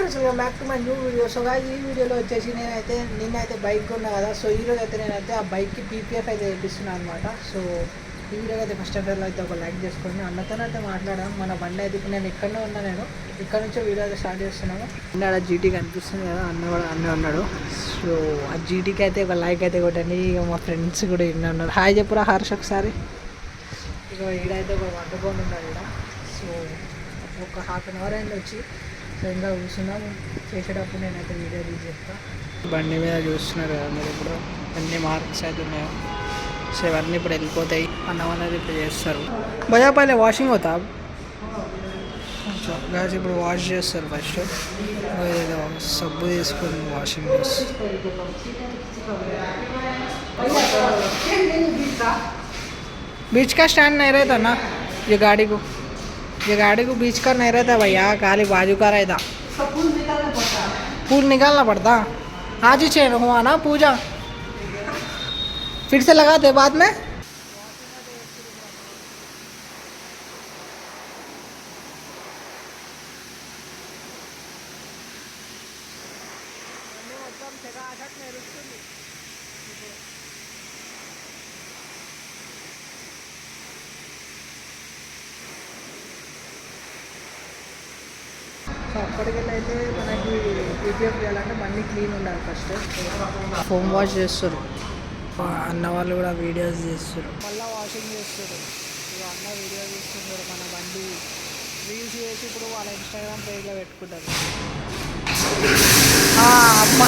Back to my new video. So guys ఈ వీడియోలో వచ్చేసి నిన్నైతే బైక్ కొన్నా కదా. సో ఈరోజు అయితే నేనైతే ఆ బైక్కి పీపీఎఫ్ అయితే వేపిస్తున్నాను అనమాట. సో ఈ వీడియో అయితే ఫస్ట్ ఆఫ్ ఆల్ అయితే ఒక లైక్ చేసుకోండి. అన్నతో అయితే మాట్లాడాం. మన బండి అయితే ఇప్పుడు నేను ఇక్కడనే ఉన్నా. ఇక్కడ నుంచో వీడియో అయితే స్టార్ట్ చేస్తున్నాను. అన్న జీటీ కనిపిస్తుంది కదా, అన్న ఉన్నాడు. సో ఆ జీటీకి అయితే ఒక లైక్ అయితే కొట్టండి. ఇక మా ఫ్రెండ్స్ కూడా ఇన్న ఉన్నారు. హాయ్ చెప్పురా హర్ష ఒకసారి. ఇక ఈడైతే ఒక వండుకొని ఉన్నాడు ఇక్కడ. సో ఒక హాఫ్ అన్ అవర్ అయింది వచ్చి. సో ఇంకా కూర్చున్నాం. చేసేటప్పుడు నేనైతే వీడియో తీసి చెప్తాను. బండి మీద చూస్తున్నారు కదా మీరు, ఇప్పుడు అన్ని మార్క్స్ అయితే ఉన్నాయి. సో ఇవన్నీ ఇప్పుడు వెళ్ళిపోతాయి. అన్నం అనేది ఇప్పుడు చేస్తారు. బజాపల్లి వాషింగ్ అవుతా గ్యాస్ ఇప్పుడు వాష్ చేస్తారు. ఫస్ట్ ఏదో సబ్బు తీసుకొని వాషింగ్ చేస్తారు. बीच का स्टैंड नहीं रहता ना ये गाड़ी को बीच का नहीं रहता भैया, खाली बाजू का रहता. पूल निकालना पड़ता. आज ही चेन हुआ ना पूजा, फिर से लगाते बाद में. సో అక్కడికి వెళ్ళి అయితే మనకి పీపీఎఫ్ చేయాలంటే బండి క్లీన్ ఉండాలి ఫస్ట్. ఫోమ్ వాష్ చేస్తారు అన్న వాళ్ళు, కూడా వీడియోస్ చేస్తారు. మళ్ళీ వాషింగ్ చేస్తారు. ఇక అన్న వీడియోస్ చేస్తున్నారు. మన బండి రీల్స్ చేసి ఇప్పుడు వాళ్ళ ఇన్స్టాగ్రామ్ పేజ్లో పెట్టుకుంటారు. అమ్మ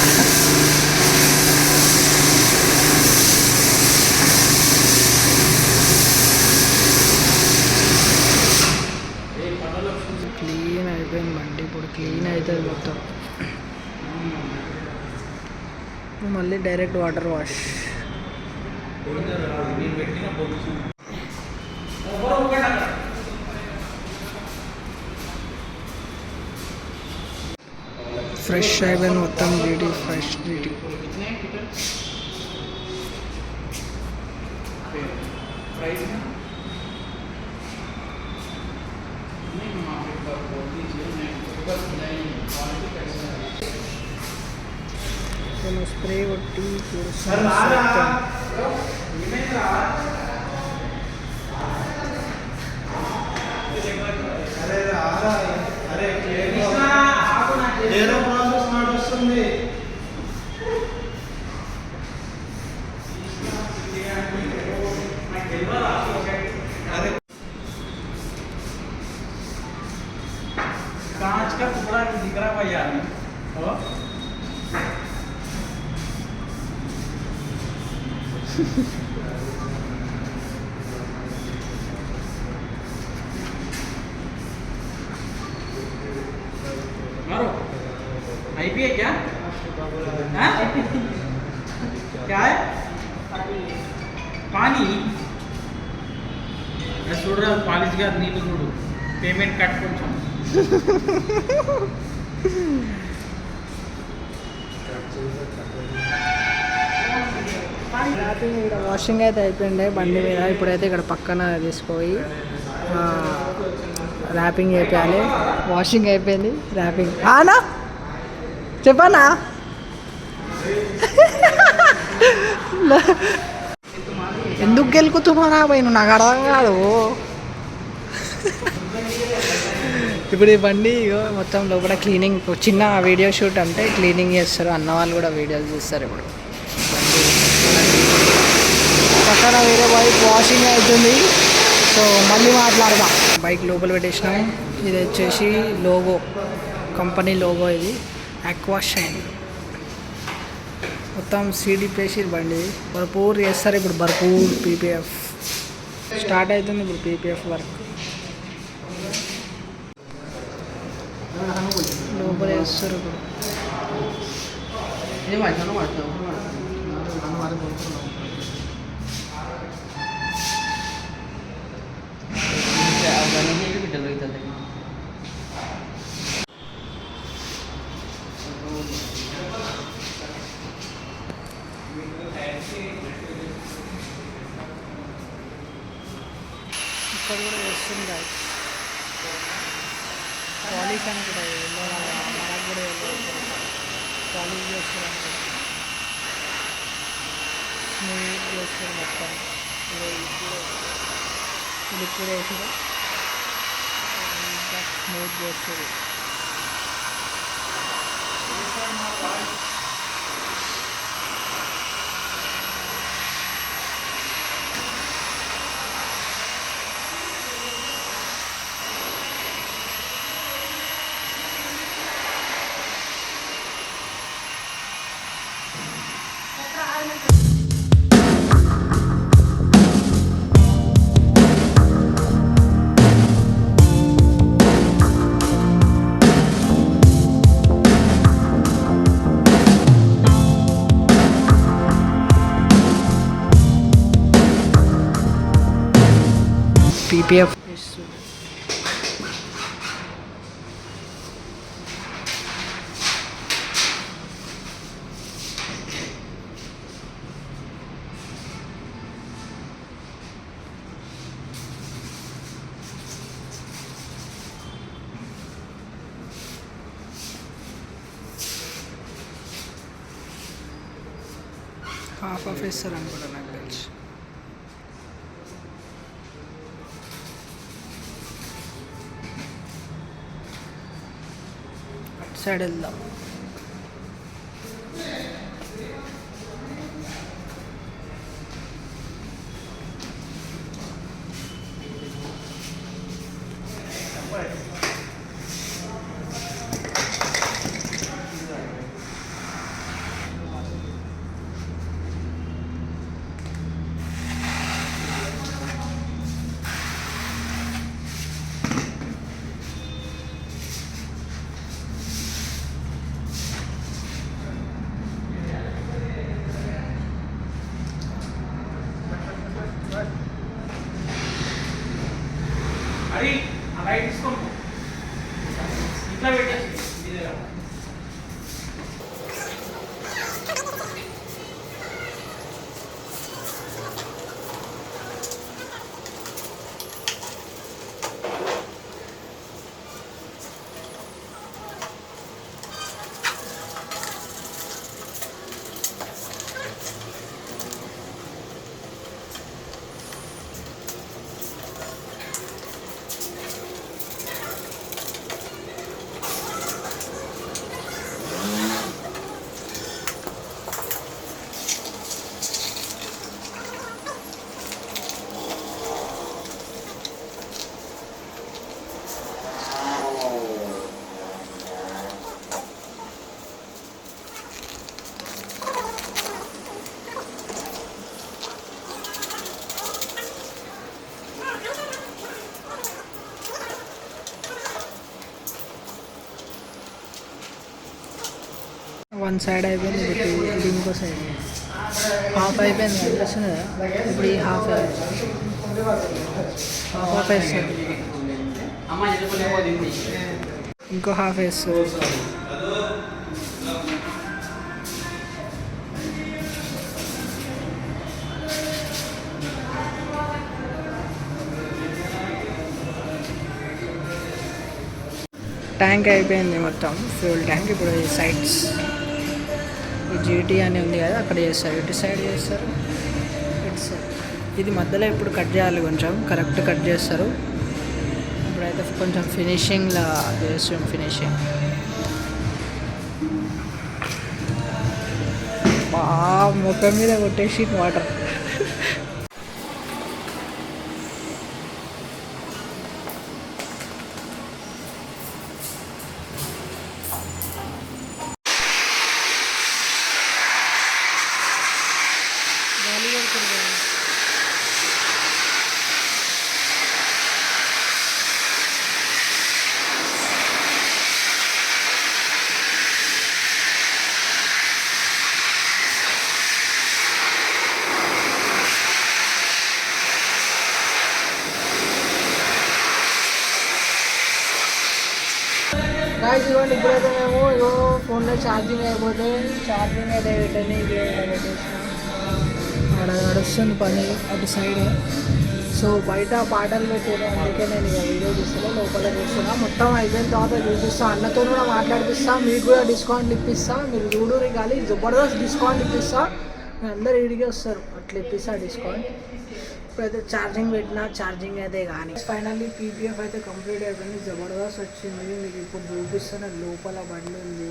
క్లీన్ అయిపోయింది బండి. ఇప్పుడు క్లీన్ అవుతుంది మొత్తం. మళ్ళీ డైరెక్ట్ వాటర్ వాష్. ఫ్రెష్ అయిపోయింది మొత్తం. GT fresh GT. స్ప్రే కొట్టి వస్తుంది. कांच का टुकड़ा दिख रहा भैया मारो आईपी है क्या? क्या है? पानी చూడరా పాలిష్ గా నీళ్ళు చూడు. పేమెంట్ కట్ కొంచెం. వాషింగ్ అయితే అయిపోయింది బండి మీద. ఇప్పుడైతే ఇక్కడ పక్కన తీసుకుపోయి ర్యాపింగ్ చేయాలి. వాషింగ్ అయిపోయింది, ర్యాపింగ్ ఆనా చెప్పనా. ఎందుకు గెలుకుతున్నారా పోయి, నువ్వు నాకు అర్థం కాదు. ఇప్పుడు ఈ బండి మొత్తం లోపల క్లీనింగ్, చిన్న వీడియో షూట్ అంటే క్లీనింగ్ చేస్తారు. అన్న వాళ్ళు కూడా వీడియోస్ తీస్తారు. ఇప్పుడు పక్కన వేరే బైక్ వాషింగ్ అవుతుంది. సో మళ్ళీ మాట్లాడదాం. బైక్ లోపల పెట్టేసినాం. ఇది వచ్చేసి లోగో, కంపెనీ లోగో. ఇది ఆక్వా షైన్. మొత్తం సీడీ పేసి బండి భర్పూర్ చేస్తారు. ఇప్పుడు భర్పూర్ పీపీఎఫ్ స్టార్ట్ అవుతుంది. ఇప్పుడు పీపీఎఫ్ వర్క్ లోపల వేస్తారు. ఇప్పుడు ఇక్కడ కూడా వస్తుంది. పాలిష్ అని కూడా మనకు కూడా చేస్తారు స్మూత్ చేస్తారు మొత్తం. లిక్విడ్ వేసి ఇంకా స్మూత్ చేస్తుంది. పీపీఎఫ్ హాఫ్ ఆఫ్ వేస్తారు అనుకుంటా నాకు తెలిసి. అటు సైడ్ వెళ్దాం. అది ఆ లైట్ తీసుకోము ఇట్లా పెట్టేసి ఇదే 1 సైడ్ అయిపోయింది, ఇది ఇంకో సైడ్ హాఫ్ అయిపోయింది అనిపిస్తుంది కదా. ఇప్పుడు ఈ హాఫ్ హాఫ్ వేస్తుంది, ఇంకో హాఫ్ వేస్తుంది. ట్యాంక్ అయిపోయింది మొత్తం, ఫ్యూల్ ట్యాంక్. ఇప్పుడు ఈ సైడ్స్ ఈ జీటీ అని ఉంది కదా, అక్కడ చేస్తారు. ఇటు సైడ్ చేస్తారు, ఇటు సైడ్. ఇది మధ్యలో ఇప్పుడు కట్ చేయాలి, కొంచెం కరెక్ట్ కట్ చేస్తారు. ఇప్పుడైతే కొంచెం ఫినిషింగ్లా చేస్తాం. ఫినిషింగ్ ముఖం మీద కొట్టేసి వాటర్. గాయస్ ఇవ్వండి, ఇప్పుడైతే మేము ఫోన్లో ఛార్జింగ్ అయిపోతే ఛార్జింగ్ అయితే పెట్టండి. అక్కడ నడుస్తుంది పని అటు సైడ్. సో బయట పాటలు పెట్టారు, అందుకే నేను ఇక వీడియో తీస్తున్నా, లోపల చూస్తున్నా. మొత్తం అయిపోయిన తర్వాత చూపిస్తా, అన్నతో కూడా మాట్లాడిపిస్తా, మీకు కూడా డిస్కౌంట్ ఇప్పిస్తా. మీరు చూడరు కానీ జబర్దస్త్ డిస్కౌంట్ ఇప్పిస్తా, మీరు అందరు ఇడిగే వస్తారు, అట్లా ఇప్పిస్తా డిస్కౌంట్. ఇప్పుడైతే ఛార్జింగ్ పెట్టినా, ఛార్జింగ్ అయితే కానీ ఫైనల్లీ పీపీఎఫ్ అయితే కంప్లీట్ అయిపోయింది. జబర్దస్త్ వచ్చింది, మీకు ఇప్పుడు చూపిస్తున్న లోపల బండి ఉంది,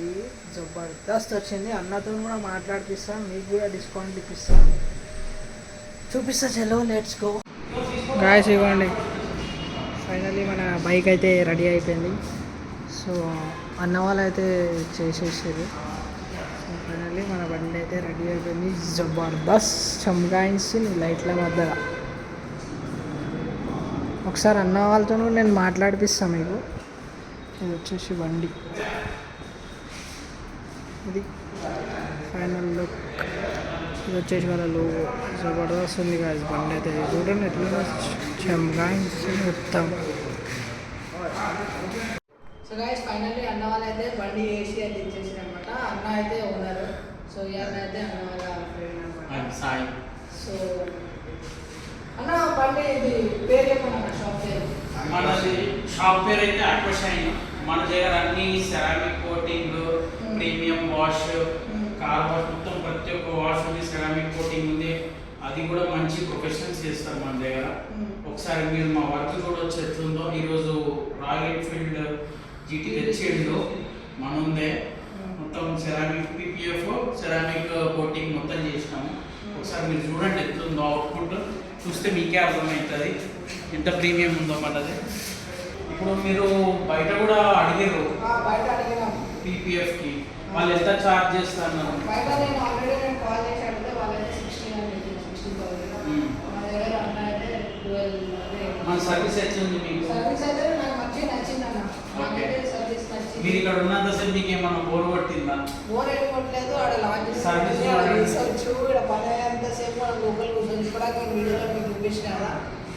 జబర్దస్త్ వచ్చింది. అన్నతో కూడా మాట్లాడిపిస్తా, మీకు కూడా డిస్కౌంట్ ఇప్పిస్తా, చూపిస్తా. చలో లెట్స్ గో గాయస్. ఇవ్వండి, ఫైనల్లీ మన బైక్ అయితే రెడీ అయిపోయింది. సో అన్న వాళ్ళు అయితే చేసేసారు. సో ఫైనల్లీ మన బండి అయితే రెడీ అయిపోయింది. జబర్దస్త్ చమకాయించింది లైట్ల మధ్యలో. ఒకసారి అన్న వాళ్ళతో నేను మాట్లాడిపిస్తాను మీకు. ఇది వచ్చేసి బండి, ఇది ఫైనల్ లుక్. ఇది వచ్చేసి వాళ్ళ లోగో. జబర్దస్త్ ఉంది కాదు బండి అయితే, చూడండి ఎట్లా చమకాయించి మొత్తం. సో గైస్ ఫైనల్లీ అన్న వాళ్ళు అయితే బండి వేసి అయితే ఇచ్చేసారు అనమాట. అన్న అయితే ఉన్నారు. సో ఈ అన్న అయితే అన్న వాళ్ళ ఫ్రెండ్ అనమాట. సో అన్న బండి ఇది పేరు చెప్పండి, షాప్ పేరు. మనది షాప్ పేరు అయితే అక్వషైన్. మన దగ్గర అన్ని ceramic coating, premium wash, car wash, మొత్తం ప్రతి ఒక్క వాష్ ఉంది, సెరామిక్ కోటింగ్ ఉంది. అది కూడా మంచి ప్రొఫెషనల్స్ చేస్తారు మన దగ్గర. ఒకసారి మీరు మా వర్క్ చూడవచ్చు ఎట్లుందో. ఈరోజు రాయల్ ఎన్ఫీల్డ్ జీటీ హెచ్ఎల్లో మన ఉందే మొత్తం సెరామిక్ పీపీఎఫ్, సెరామిక్ కోటింగ్ మొత్తం చేసినాము. ఒకసారి మీరు చూడండి ఎట్లుందో అవుట్పుట్, చూస్తే మీకే అర్థమవుతుంది ఎంత ప్రీమియం ఉందో మనది. ఇప్పుడు మీరు బయట కూడా అడిగారు పీపీఎఫ్కి, వాళ్ళు ఎంత ఛార్జ్ చేస్తారు? బయట నేను ఆల్రెడీ నేను కాల్ చేసి అడిగితే వాళ్ళైతే 16 అని చెప్పి 16,000. మన దగ్గర అన్న అయితే 12. మన సర్వీస్ ఎట్లుంది మీకు? సర్వీస్ అయితే నాకు మంచిగా నచ్చింది అన్న. నాకైతే సర్వీస్ నచ్చింది. మీరు ఇక్కడ ఉన్నంతసేపు మీకు ఏమన్నా బోర్ కొట్టిందా? బోర్ ఏం కొట్టలేదు. ఆడ లాంచ్ సర్వీస్ రీసెర్చ్ ఇక్కడ పని అయ్యేంతసేపు మనం లోకల్ కూర్చొని కూడా నేను వీడియోలో మీకు చూపించిన కదా.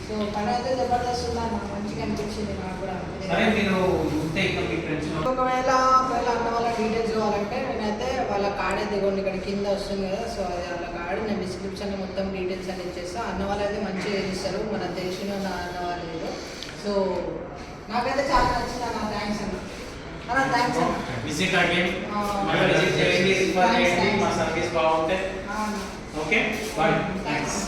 సో పని అయితే జబర్దస్త్ ఉందా, నాకు మంచిగా అనిపించింది నాకు కూడా. సరే మీరు ఉంటే ఇంకా మీ ఫ్రెండ్స్ ఒకవేళ అన్న వాళ్ళ డీటెయిల్స్ కావాలంటే నేనైతే వాళ్ళ కార్డ్ అయితే ఇవ్వండి, ఇక్కడ కింద వస్తుంది కదా. సో అది వాళ్ళ కార్డు నేను డిస్క్రిప్షన్లో మొత్తం డీటెయిల్స్ అని ఇచ్చేస్తాను. అన్న వాళ్ళు అయితే మంచిగా ఇస్తారు, మన తెలిసిన అన్న వాళ్ళు. సో నాకైతే చాలా నచ్చింది అన్న. థ్యాంక్స్ అన్న. అన్న థ్యాంక్స్ అన్న. విజిట్ అగైన్, మళ్ళీ విజిట్ చేయండి, రిఫర్ చేయండి. మా సర్వీస్ బాగుంటే. Okay bye, thanks.